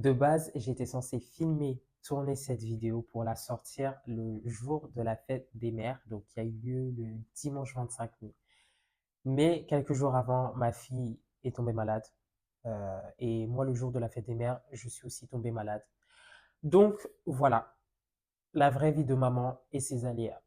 De base, j'étais censé filmer, tourner cette vidéo pour la sortir le jour de la fête des mères, donc qui a eu lieu le dimanche 25 mai. Mais quelques jours avant, ma fille est tombée malade. Et moi, le jour de la fête des mères, je suis aussi tombé malade. Donc voilà, la vraie vie de maman et ses aléas.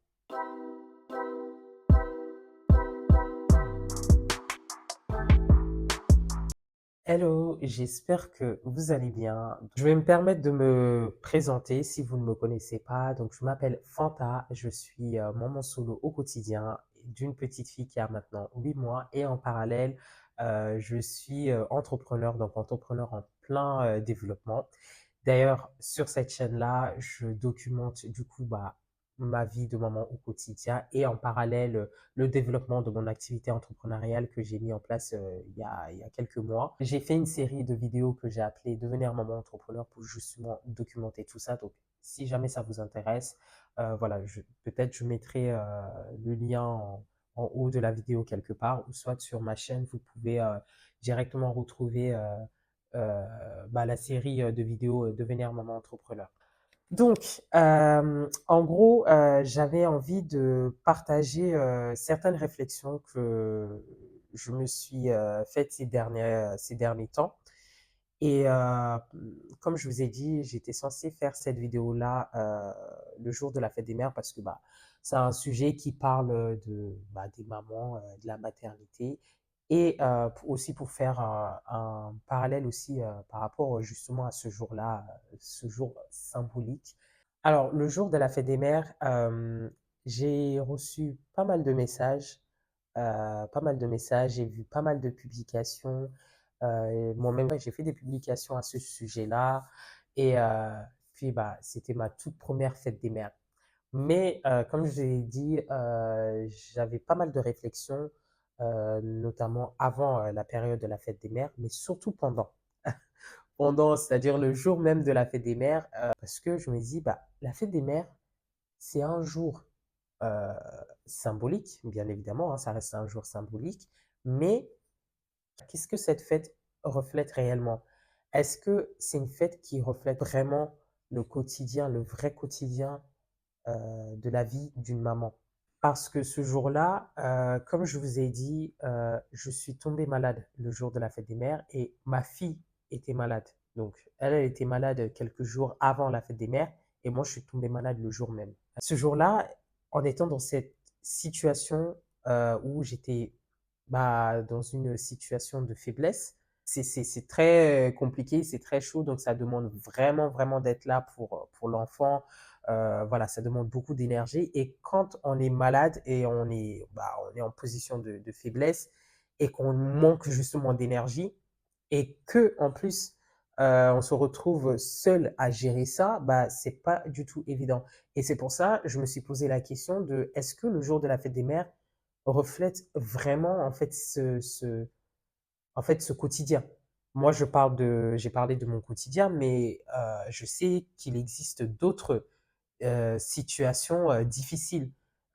Hello, j'espère que vous allez bien. Je vais me permettre de me présenter si vous ne me connaissez pas. Donc, je m'appelle Fanta, je suis maman solo au quotidien d'une petite fille qui a maintenant 8 mois et en parallèle, je suis entrepreneur, donc entrepreneur en plein développement. D'ailleurs, sur cette chaîne-là, je documente du coup ma vie de maman au quotidien et en parallèle le développement de mon activité entrepreneuriale que j'ai mis en place il y a quelques mois. J'ai fait une série de vidéos que j'ai appelée Devenir maman entrepreneur pour justement documenter tout ça. Donc, si jamais ça vous intéresse, voilà, peut-être je mettrai le lien en haut de la vidéo quelque part ou soit sur ma chaîne, vous pouvez directement retrouver la série de vidéos Devenir maman entrepreneur. Donc, en gros, j'avais envie de partager certaines réflexions que je me suis faites ces derniers temps. Et comme je vous ai dit, j'étais censé faire cette vidéo-là le jour de la fête des mères parce que c'est un sujet qui parle des mamans, de la maternité et aussi pour faire un parallèle aussi par rapport justement à ce jour-là, ce jour symbolique. Alors, le jour de la fête des mères, j'ai reçu pas mal de messages, j'ai vu pas mal de publications. Moi-même, ouais, j'ai fait des publications à ce sujet-là. Et puis, c'était ma toute première fête des mères. Mais comme je vous ai dit, j'avais pas mal de réflexions, notamment avant la période de la fête des mères, mais surtout pendant. Pendant, c'est-à-dire le jour même de la fête des mères, parce que je me dis, la fête des mères, c'est un jour euh, symbolique, bien évidemment, hein, ça reste un jour symbolique, mais qu'est-ce que cette fête reflète réellement? Est-ce que c'est une fête qui reflète vraiment le quotidien, le vrai quotidien de la vie d'une maman? Parce que ce jour-là, comme je vous ai dit, je suis tombée malade le jour de la fête des mères et ma fille était malade. Donc, elle était malade quelques jours avant la fête des mères et moi, je suis tombée malade le jour même. Ce jour-là, en étant dans cette situation où j'étais dans une situation de faiblesse, c'est très compliqué, c'est très chaud, donc ça demande vraiment, vraiment d'être là pour l'enfant. Voilà, ça demande beaucoup d'énergie. Et quand on est malade et on est en position de faiblesse et qu'on manque justement d'énergie et que en plus on se retrouve seul à gérer ça, c'est pas du tout évident. Et c'est pour ça je me suis posé la question de est-ce que le jour de la fête des mères reflète vraiment en fait ce quotidien. Moi, j'ai parlé de mon quotidien, mais je sais qu'il existe d'autres situations difficiles.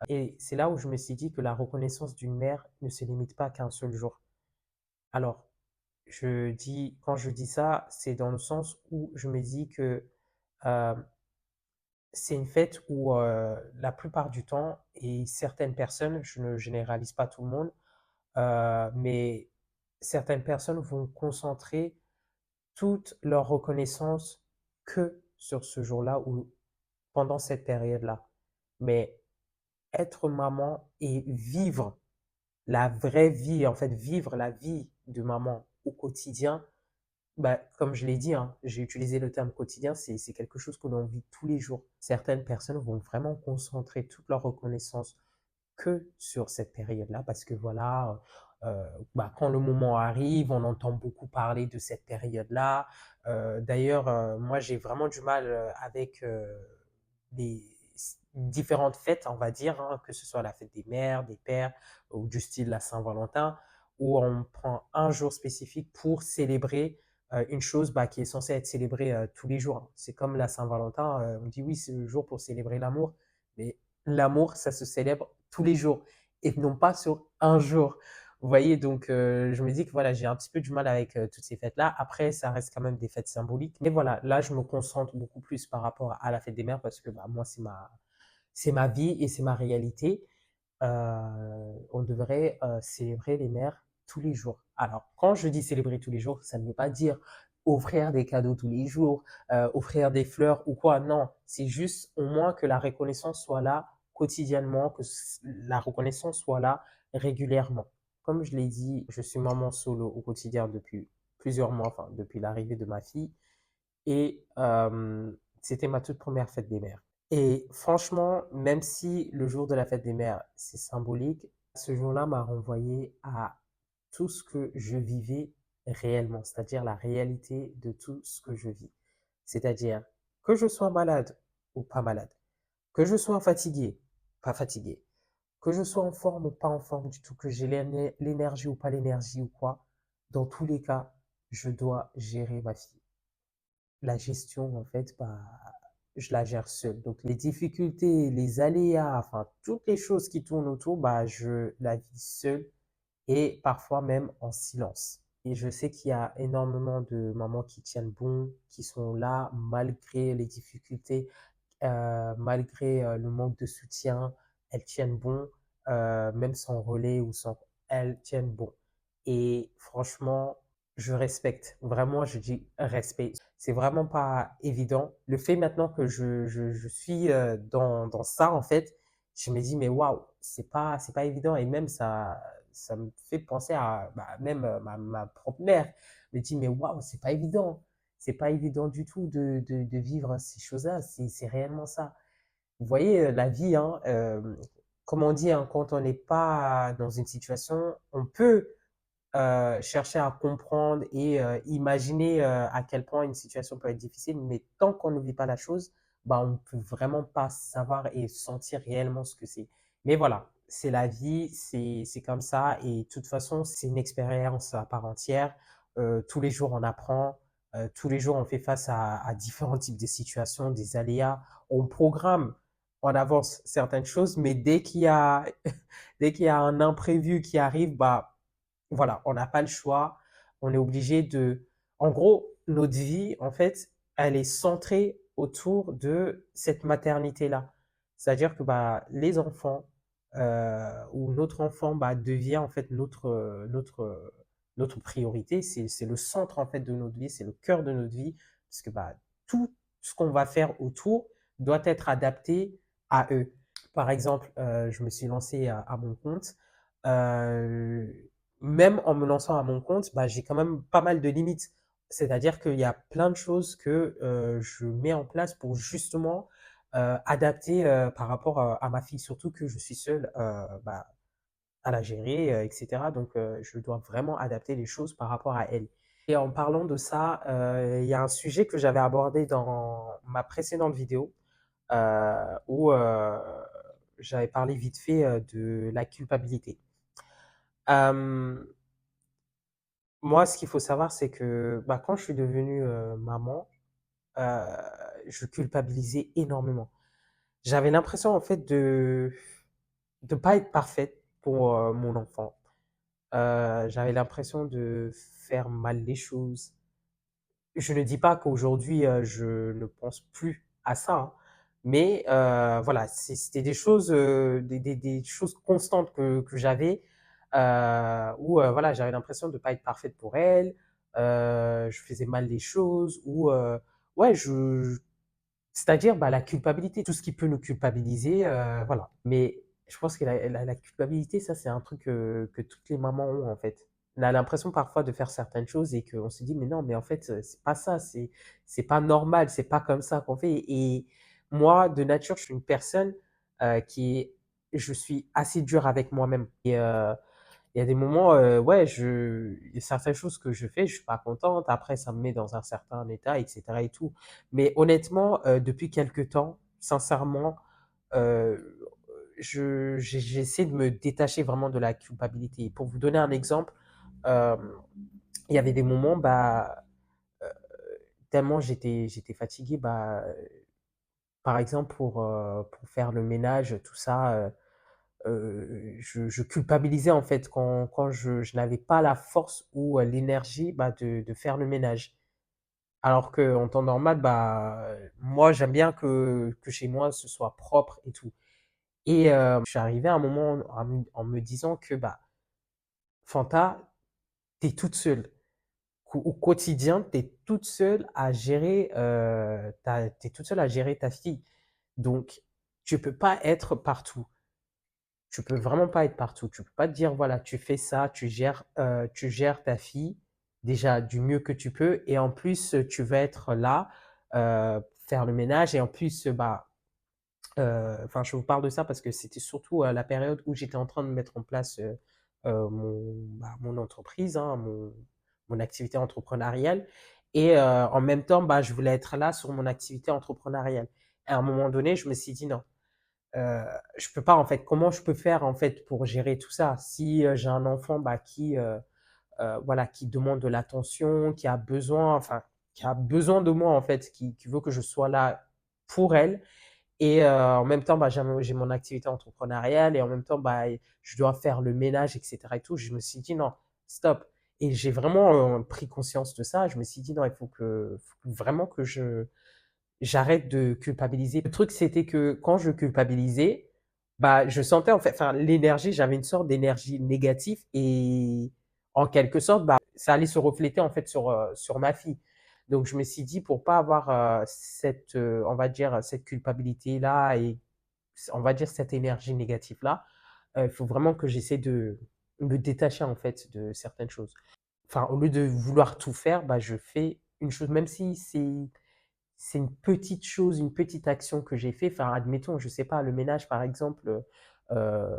Et c'est là où je me suis dit que la reconnaissance d'une mère ne se limite pas qu'à un seul jour. Alors, quand je dis ça, c'est dans le sens où je me dis que euh, c'est une fête où la plupart du temps, et certaines personnes, je ne généralise pas tout le monde, mais certaines personnes vont concentrer toute leur reconnaissance que sur ce jour-là ou pendant cette période-là. Mais être maman et vivre la vraie vie, en fait, vivre la vie de maman au quotidien, comme je l'ai dit, hein, j'ai utilisé le terme quotidien, c'est quelque chose que l'on vit tous les jours. Certaines personnes vont vraiment concentrer toute leur reconnaissance que sur cette période-là, parce que voilà, quand le moment arrive, on entend beaucoup parler de cette période-là. D'ailleurs, moi, j'ai vraiment du mal avec les différentes fêtes, on va dire, hein, que ce soit la fête des mères, des pères, ou du style la Saint-Valentin, où on prend un jour spécifique pour célébrer une chose qui est censée être célébrée tous les jours. C'est comme la Saint-Valentin, on dit oui, c'est le jour pour célébrer l'amour, mais l'amour, ça se célèbre tous les jours et non pas sur un jour. Vous voyez? Donc je me dis que voilà, j'ai un petit peu du mal avec, toutes ces fêtes-là. Après, ça reste quand même des fêtes symboliques. Mais voilà, là, je me concentre beaucoup plus par rapport à la fête des mères parce que, bah, moi, c'est ma vie et c'est ma réalité. On devrait, célébrer les mères tous les jours. Alors, quand je dis célébrer tous les jours, ça ne veut pas dire offrir des cadeaux tous les jours, offrir des fleurs ou quoi. Non, c'est juste au moins que la reconnaissance soit là quotidiennement, que la reconnaissance soit là régulièrement. Comme je l'ai dit, je suis maman solo au quotidien depuis plusieurs mois, enfin depuis l'arrivée de ma fille, et c'était ma toute première fête des mères. Et franchement, même si le jour de la fête des mères, c'est symbolique, ce jour-là m'a renvoyé à tout ce que je vivais réellement, c'est-à-dire la réalité de tout ce que je vis. C'est-à-dire que je sois malade ou pas malade, que je sois fatigué, pas fatigué, que je sois en forme ou pas en forme du tout, que j'ai l'énergie ou pas l'énergie ou quoi, dans tous les cas, je dois gérer ma fille. La gestion, en fait, bah, je la gère seule. Donc, les difficultés, les aléas, enfin, toutes les choses qui tournent autour, bah, je la vis seule et parfois même en silence. Et je sais qu'il y a énormément de mamans qui tiennent bon, qui sont là malgré les difficultés, malgré le manque de soutien, elles tiennent bon, même sans relais ou sans, elles tiennent bon. Et franchement, je respecte. Vraiment, je dis respect. C'est vraiment pas évident. Le fait maintenant que je suis dans ça, en fait, je me dis, mais waouh, c'est pas évident. Et même ça me fait penser à bah, même ma propre mère. Me dit, mais waouh, c'est pas évident. C'est pas évident du tout de vivre ces choses-là. C'est réellement ça. Vous voyez, la vie, hein, comme on dit, hein, quand on n'est pas dans une situation, on peut chercher à comprendre et imaginer à quel point une situation peut être difficile, mais tant qu'on ne vit pas la chose, bah, on ne peut vraiment pas savoir et sentir réellement ce que c'est. Mais voilà, c'est la vie, c'est comme ça, et de toute façon, c'est une expérience à part entière. Tous les jours, on apprend, tous les jours, on fait face à différents types de situations, des aléas. On programme en avance certaines choses, mais dès qu'il y a, dès qu'il y a un imprévu qui arrive, bah, voilà, on n'a pas le choix. On est obligé de. En gros, notre vie, en fait, elle est centrée autour de cette maternité-là. C'est-à-dire que bah, les enfants ou notre enfant bah, devient en fait notre priorité. C'est le centre en fait de notre vie, c'est le cœur de notre vie, parce que bah, tout ce qu'on va faire autour doit être adapté à eux. Par exemple, je me suis lancé à mon compte. Euh, Même en me lançant à mon compte, bah, j'ai quand même pas mal de limites. C'est-à-dire qu'il y a plein de choses que je mets en place pour justement adapter par rapport à ma fille, surtout que je suis seul bah, à la gérer, etc. Donc, je dois vraiment adapter les choses par rapport à elle. Et en parlant de ça, il y a un sujet que j'avais abordé dans ma précédente vidéo où j'avais parlé vite fait de la culpabilité. Euh, Moi, ce qu'il faut savoir, c'est que bah, quand je suis devenue maman, euh, je culpabilisais énormément. J'avais l'impression en fait de pas être parfaite pour mon enfant. J'avais l'impression de faire mal les choses. Je ne dis pas qu'aujourd'hui je ne pense plus à ça, hein, mais voilà, c'était des choses, des choses constantes que j'avais, où voilà, j'avais l'impression de ne pas être parfaite pour elle, je faisais mal les choses, ou ouais, c'est-à-dire bah, la culpabilité, tout ce qui peut nous culpabiliser, voilà. Mais je pense que la culpabilité, ça, c'est un truc que toutes les mamans ont, en fait. On a l'impression parfois de faire certaines choses et qu'on se dit, mais non, mais en fait, c'est pas ça, c'est pas normal, c'est pas comme ça qu'on fait. Et moi, de nature, je suis une personne qui est, je suis assez dur avec moi-même. Et il y a des moments, ouais, il y a certaines choses que je fais, je suis pas contente. Après, ça me met dans un certain état, etc. et tout. Mais honnêtement, depuis quelque temps, sincèrement, euh, j'essaie de me détacher vraiment de la culpabilité. Pour vous donner un exemple, euh, il y avait des moments, bah, euh, tellement j'étais fatigué, bah, par exemple pour faire le ménage, tout ça. je culpabilisais en fait quand je n'avais pas la force ou l'énergie, bah, de faire le ménage. Alors qu'en temps normal, bah, moi j'aime bien que chez moi ce soit propre et tout. Et je suis arrivé à un moment en me disant que, bah, Fanta, tu toute seule. Au quotidien, tu es toute seule à gérer, tu toute seule à gérer ta fille. Donc tu peux pas être partout. Tu peux vraiment pas être partout. Tu peux pas te dire, voilà, tu fais ça, tu gères ta fille déjà du mieux que tu peux et en plus, tu vas être là, faire le ménage et en plus, bah, enfin, je vous parle de ça parce que c'était surtout la période où j'étais en train de mettre en place mon entreprise, hein, mon activité entrepreneuriale. Et en même temps, bah, je voulais être là sur mon activité entrepreneuriale. Et à un moment donné, je me suis dit non, euh, je peux pas en fait. Comment je peux faire en fait pour gérer tout ça? Si j'ai un enfant bah, voilà, qui demande de l'attention, enfin, qui a besoin de moi en fait, qui veut que je sois là pour elle et en même temps, bah, j'ai mon activité entrepreneuriale et en même temps, bah, je dois faire le ménage, et cetera et tout. Je me suis dit: «Non, stop» et j'ai vraiment, pris conscience de ça. Je me suis dit: «Non, il faut vraiment que j'arrête de culpabiliser». Le truc, c'était que quand je culpabilisais, bah, je sentais en fait, enfin, l'énergie, j'avais une sorte d'énergie négative et en quelque sorte, bah, ça allait se refléter en fait sur ma fille. Donc je me suis dit pour pas avoir on va dire cette culpabilité-là et on va dire cette énergie négative-là, il faut vraiment que j'essaie de me détacher en fait de certaines choses. Enfin, au lieu de vouloir tout faire, bah, je fais une chose, même si c'est une petite chose, une petite action que j'ai fait. Enfin, admettons, je sais pas, le ménage par exemple,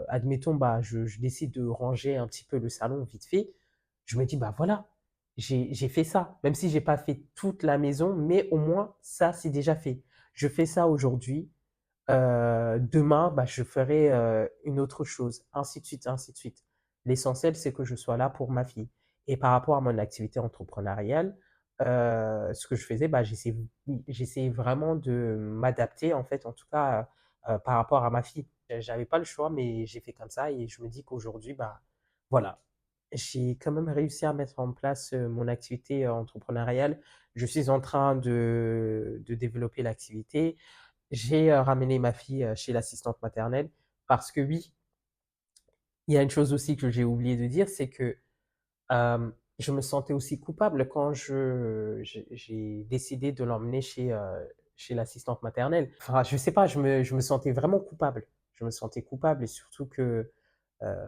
admettons, bah, je décide de ranger un petit peu le salon vite fait. Je me dis, bah voilà, j'ai fait ça. Même si j'ai pas fait toute la maison, mais au moins ça, c'est déjà fait. Je fais ça aujourd'hui. Demain, bah, je ferai une autre chose, ainsi de suite, ainsi de suite. L'essentiel, c'est que je sois là pour ma fille. Et par rapport à mon activité entrepreneuriale, ce que je faisais, bah, j'essayais vraiment de m'adapter, en fait, en tout cas, par rapport à ma fille. J'avais pas le choix, mais j'ai fait comme ça et je me dis qu'aujourd'hui, bah, voilà, j'ai quand même réussi à mettre en place mon activité entrepreneuriale. Je suis en train de développer l'activité. J'ai ramené ma fille chez l'assistante maternelle parce que oui, il y a une chose aussi que j'ai oublié de dire, c'est que je me sentais aussi coupable quand j'ai décidé de l'emmener chez l'assistante maternelle. Enfin, je sais pas, je me sentais vraiment coupable. Je me sentais coupable et surtout que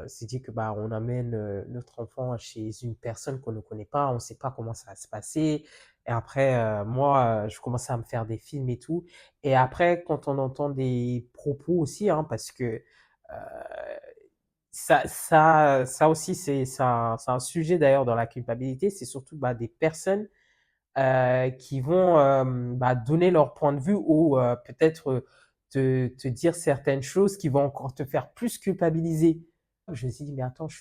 c'est dit que bah on amène notre enfant chez une personne qu'on ne connaît pas, on ne sait pas comment ça va se passer. Et après, moi, je commençais à me faire des films et tout. Et après, quand on entend des propos aussi, hein, parce que ça aussi, c'est un sujet d'ailleurs dans la culpabilité, c'est surtout bah, des personnes qui vont bah, donner leur point de vue ou peut-être te dire certaines choses qui vont encore te faire plus culpabiliser. Je me suis dit, mais attends, je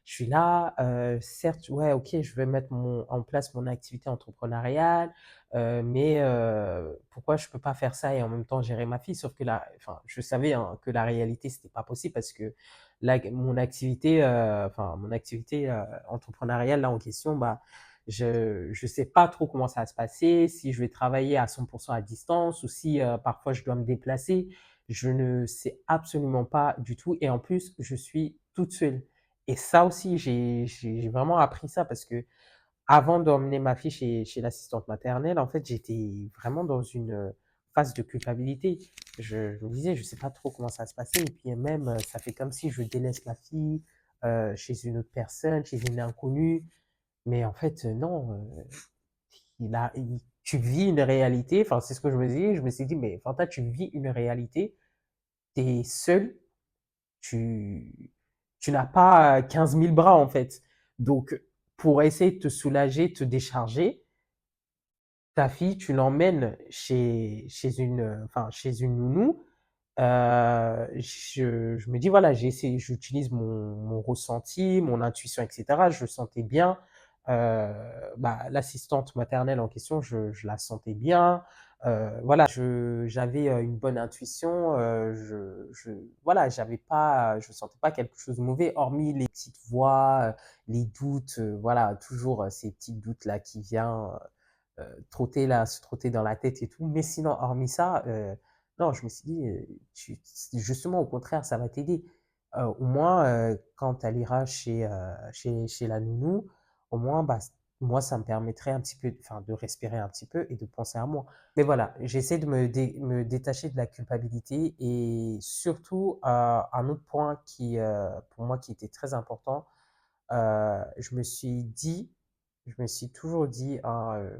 suis là, certes, ouais, ok, je vais mettre en place mon activité entrepreneuriale, mais pourquoi je peux pas faire ça et en même temps gérer ma fille? Sauf que là, enfin, je savais hein, que la réalité, c'était pas possible parce que mon activité entrepreneuriale là en question, bah, je ne sais pas trop comment ça va se passer, si je vais travailler à 100% à distance ou si parfois je dois me déplacer. Je ne sais absolument pas du tout. Et en plus, je suis toute seule. Et ça aussi, j'ai vraiment appris ça parce que avant d'emmener ma fille chez l'assistante maternelle, en fait, j'étais vraiment dans une phase de culpabilité. Je me disais, je ne sais pas trop comment ça va se passer. Et puis même, ça fait comme si je délaisse ma fille chez une autre personne, chez une inconnue. Mais en fait, non, tu vis une réalité, enfin, c'est ce que je me dis. Je me suis dit, mais Fanta, tu vis une réalité, tu es seul, tu, tu n'as pas 15 000 bras, en fait. Donc, pour essayer de te soulager, te décharger, ta fille, tu l'emmènes chez une nounou. Je me dis, voilà, j'utilise mon ressenti, mon intuition, etc. Je le sentais bien. l'assistante maternelle en question, je la sentais bien. Voilà, j'avais une bonne intuition. Voilà, je sentais pas quelque chose de mauvais, hormis les petites voix, les doutes. Voilà, toujours ces petits doutes là qui viennent trotter là, se trotter dans la tête et tout. Mais sinon, hormis ça, non, je me suis dit, justement, au contraire, ça va t'aider. Au moins, quand elle ira chez la nounou, au moins, bah, moi, ça me permettrait un petit peu, enfin, de respirer un petit peu et de penser à moi. Mais voilà, j'essaie de me détacher de la culpabilité et surtout, un autre point qui, pour moi, qui était très important, je me suis dit, je me suis toujours dit, hein,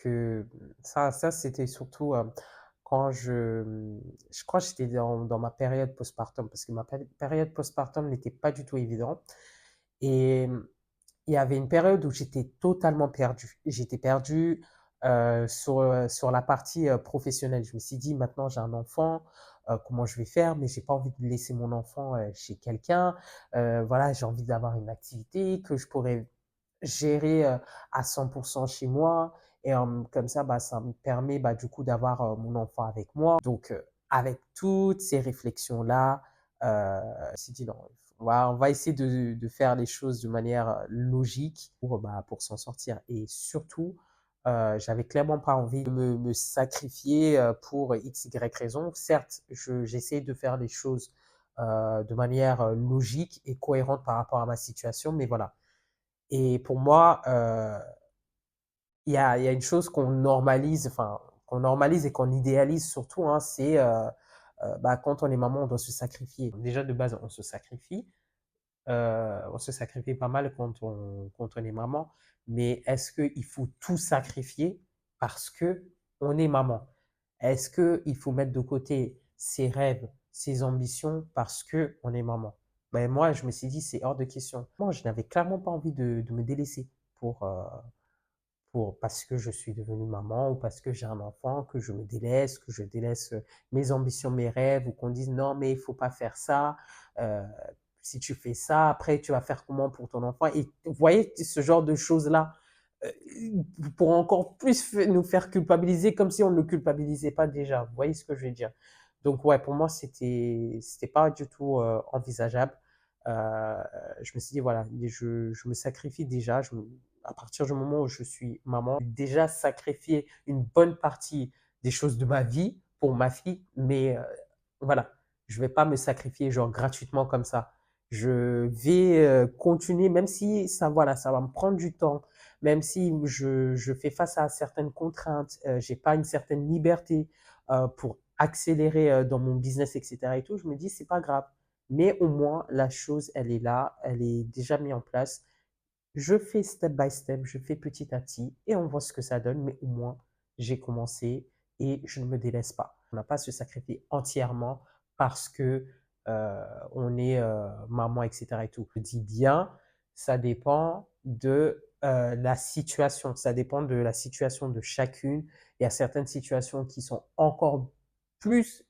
que ça c'était surtout quand je crois que j'étais dans ma période postpartum, parce que ma période postpartum n'était pas du tout évidente. Et il y avait une période où j'étais totalement perdu. J'étais perdu sur la partie professionnelle. Je me suis dit, maintenant j'ai un enfant, comment je vais faire, mais j'ai pas envie de laisser mon enfant chez quelqu'un. Voilà, j'ai envie d'avoir une activité que je pourrais gérer à 100% chez moi. Et comme ça, bah, ça me permet bah, du coup d'avoir mon enfant avec moi. Donc, avec toutes ces réflexions-là, je me suis dit non, on va essayer de faire les choses de manière logique pour s'en sortir. Et surtout, j'avais clairement pas envie de me sacrifier pour X, Y raison. Certes, j'essaie de faire les choses de manière logique et cohérente par rapport à ma situation, mais voilà. Et pour moi, il y a une chose qu'on normalise, enfin, qu'on normalise et qu'on idéalise surtout, hein, c'est bah, quand on est maman, on doit se sacrifier. Déjà de base, on se sacrifie pas mal quand on est maman, mais est-ce qu'il faut tout sacrifier parce que on est maman? Est-ce qu'il faut mettre de côté ses rêves, ses ambitions parce que on est maman? Ben moi, je me suis dit, c'est hors de question. Moi, je n'avais clairement pas envie de me délaisser pour, parce que je suis devenue maman ou parce que j'ai un enfant, que je me délaisse, que je délaisse mes ambitions, mes rêves, ou qu'on dise non, mais il faut pas faire ça. euh, si tu fais ça, après, tu vas faire comment pour ton enfant? Et vous voyez, ce genre de choses-là, euh, pour encore plus nous faire culpabiliser comme si on ne le culpabilisait pas déjà. Vous voyez ce que je veux dire? Donc, ouais, pour moi, c'était pas du tout envisageable. Euh, je me suis dit, voilà, je me sacrifie déjà. À partir du moment où je suis maman, déjà sacrifier une bonne partie des choses de ma vie pour ma fille, mais voilà, je vais pas me sacrifier genre gratuitement comme ça. Je vais continuer, même si ça, voilà, ça va me prendre du temps, même si je fais face à certaines contraintes, j'ai pas une certaine liberté pour accélérer dans mon business, etc. et tout, je me dis, c'est pas grave. Mais au moins, la chose, elle est là, elle est déjà mise en place. Je fais step by step, je fais petit à petit et on voit ce que ça donne, mais au moins, j'ai commencé et je ne me délaisse pas. On n'a pas à se sacrifier entièrement parce que on est maman, etc. et tout. Je dis bien, ça dépend de la situation, ça dépend de la situation de chacune. Il y a certaines situations qui sont encore plus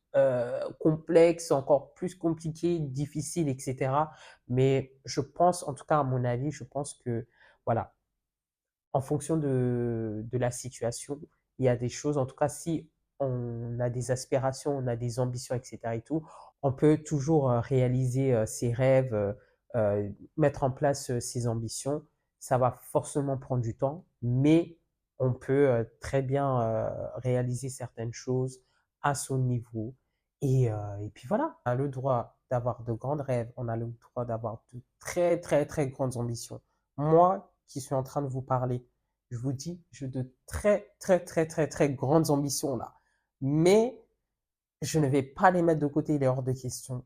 complexes, encore plus compliquées, difficiles, etc. Mais je pense, en tout cas à mon avis, je pense que, voilà, en fonction de la situation, il y a des choses, en tout cas si on a des aspirations, on a des ambitions, etc. et tout, on peut toujours réaliser ses rêves, mettre en place ses ambitions. Ça va forcément prendre du temps, mais on peut très bien réaliser certaines choses à son niveau. Et puis voilà, on a le droit d'avoir de grands rêves, on a le droit d'avoir de très très très grandes ambitions. Moi qui suis en train de vous parler, je vous dis, j'ai de très très très très très grandes ambitions là. Mais je ne vais pas les mettre de côté, il est hors de question.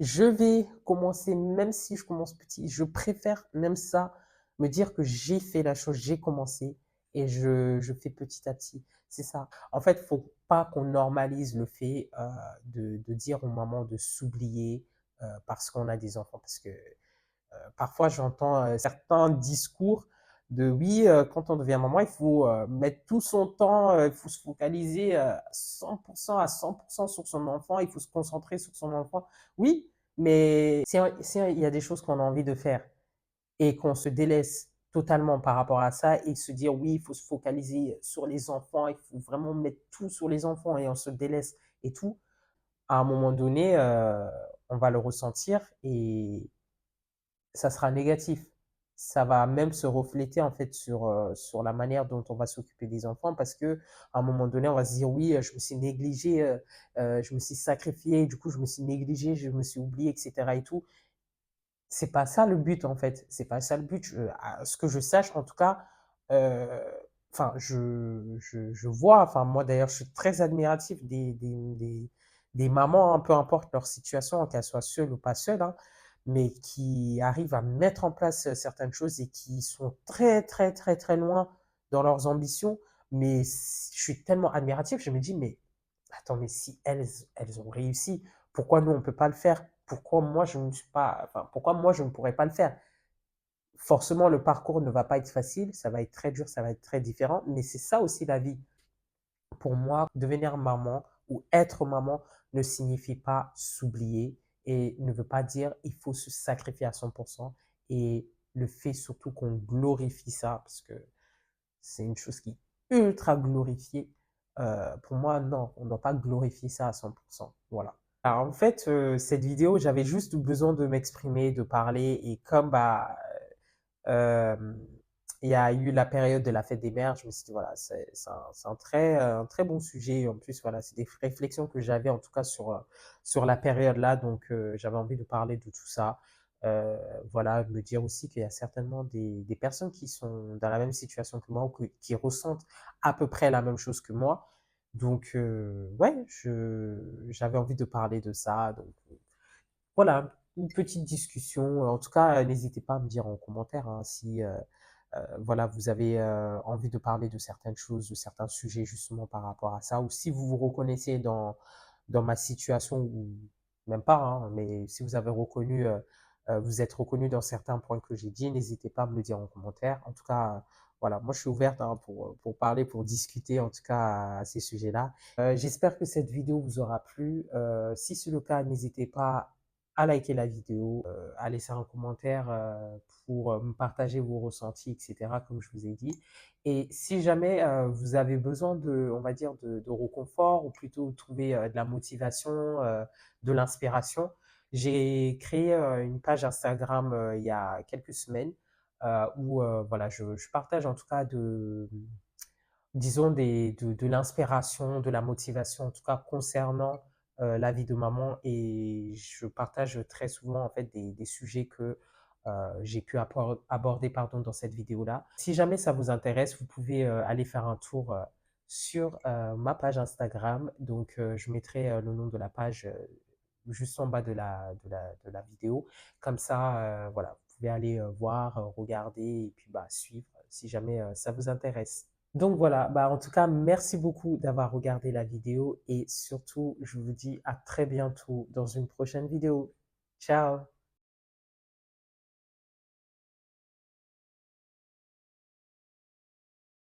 Je vais commencer, même si je commence petit, je préfère même ça, me dire que j'ai fait la chose, j'ai commencé et je fais petit à petit. C'est ça. En fait, il ne faut pas qu'on normalise le fait de dire aux mamans de s'oublier parce qu'on a des enfants. Parce que parfois, j'entends certains discours de oui, quand on devient maman, il faut mettre tout son temps, il faut se focaliser 100% à 100% sur son enfant, il faut se concentrer sur son enfant. Oui, mais il y a des choses qu'on a envie de faire et qu'on se délaisse totalement par rapport à ça et se dire: «Oui, il faut se focaliser sur les enfants, il faut vraiment mettre tout sur les enfants et on se délaisse et tout». À un moment donné, on va le ressentir et ça sera négatif. Ça va même se refléter en fait sur la manière dont on va s'occuper des enfants parce qu'à un moment donné, on va se dire: «Oui, je me suis négligé, je me suis sacrifié, du coup je me suis négligé, je me suis oublié et cetera et tout». C'est pas ça le but en fait, c'est pas ça le but. À ce que je sache en tout cas, heu, enfin je vois, enfin moi d'ailleurs je suis très admiratif des mamans, hein, peu importe leur situation, qu'elles soient seules ou pas seules, hein, mais qui arrivent à mettre en place, certaines choses et qui sont très, très, très, très loin dans leurs ambitions. Mais je suis tellement admiratif, je me dis: «Mais attends, mais si elles ont réussi, pourquoi nous on peut pas le faire? Pourquoi moi je ne suis pas, enfin, pourquoi moi je ne pourrais pas le faire?» Forcément, le parcours ne va pas être facile, ça va être très dur, ça va être très différent, mais c'est ça aussi la vie. Pour moi, devenir maman ou être maman ne signifie pas s'oublier et ne veut pas dire il faut se sacrifier à 100%. Et le fait surtout qu'on glorifie ça, parce que c'est une chose qui est ultra glorifiée. Pour moi, non, on ne doit pas glorifier ça à 100%. Voilà. Alors, en fait, cette vidéo, j'avais juste besoin de m'exprimer, de parler. Et comme bah, euh, il y a eu la période de la fête des mères, je me suis dit, voilà, c'est un très bon sujet. En plus, voilà, c'est des réflexions que j'avais en tout cas sur la période là. Donc, j'avais envie de parler de tout ça. Euh, voilà, me dire aussi qu'il y a certainement des personnes qui sont dans la même situation que moi ou qui ressentent à peu près la même chose que moi. Donc, ouais, j'avais envie de parler de ça. Donc, voilà, une petite discussion. En tout cas, n'hésitez pas à me dire en commentaire, hein, si voilà, vous avez envie de parler de certaines choses, de certains sujets justement par rapport à ça, ou si vous vous reconnaissez dans ma situation, ou même pas, hein, mais si vous avez reconnu, vous êtes reconnu dans certains points que j'ai dit, n'hésitez pas à me le dire en commentaire. En tout cas, voilà, moi je suis ouverte, hein, pour parler, pour discuter en tout cas à ces sujets-là. J'espère que cette vidéo vous aura plu. Si c'est le cas, n'hésitez pas à liker la vidéo, à laisser un commentaire pour me partager vos ressentis, etc., comme je vous ai dit. Et si jamais vous avez besoin de, on va dire, de réconfort, ou plutôt trouver de la motivation, de l'inspiration, j'ai créé une page Instagram il y a quelques semaines où voilà, je partage en tout cas disons, de l'inspiration, de la motivation, en tout cas concernant la vie de maman. Et je partage très souvent en fait des sujets que j'ai pu aborder pardon, dans cette vidéo-là. Si jamais ça vous intéresse, vous pouvez aller faire un tour sur ma page Instagram. Donc, je mettrai le nom de la page juste en bas de la vidéo. Comme ça, voilà, vous pouvez aller voir, regarder et puis bah, suivre si jamais ça vous intéresse. Donc voilà, bah en tout cas, merci beaucoup d'avoir regardé la vidéo et surtout, je vous dis à très bientôt dans une prochaine vidéo. Ciao!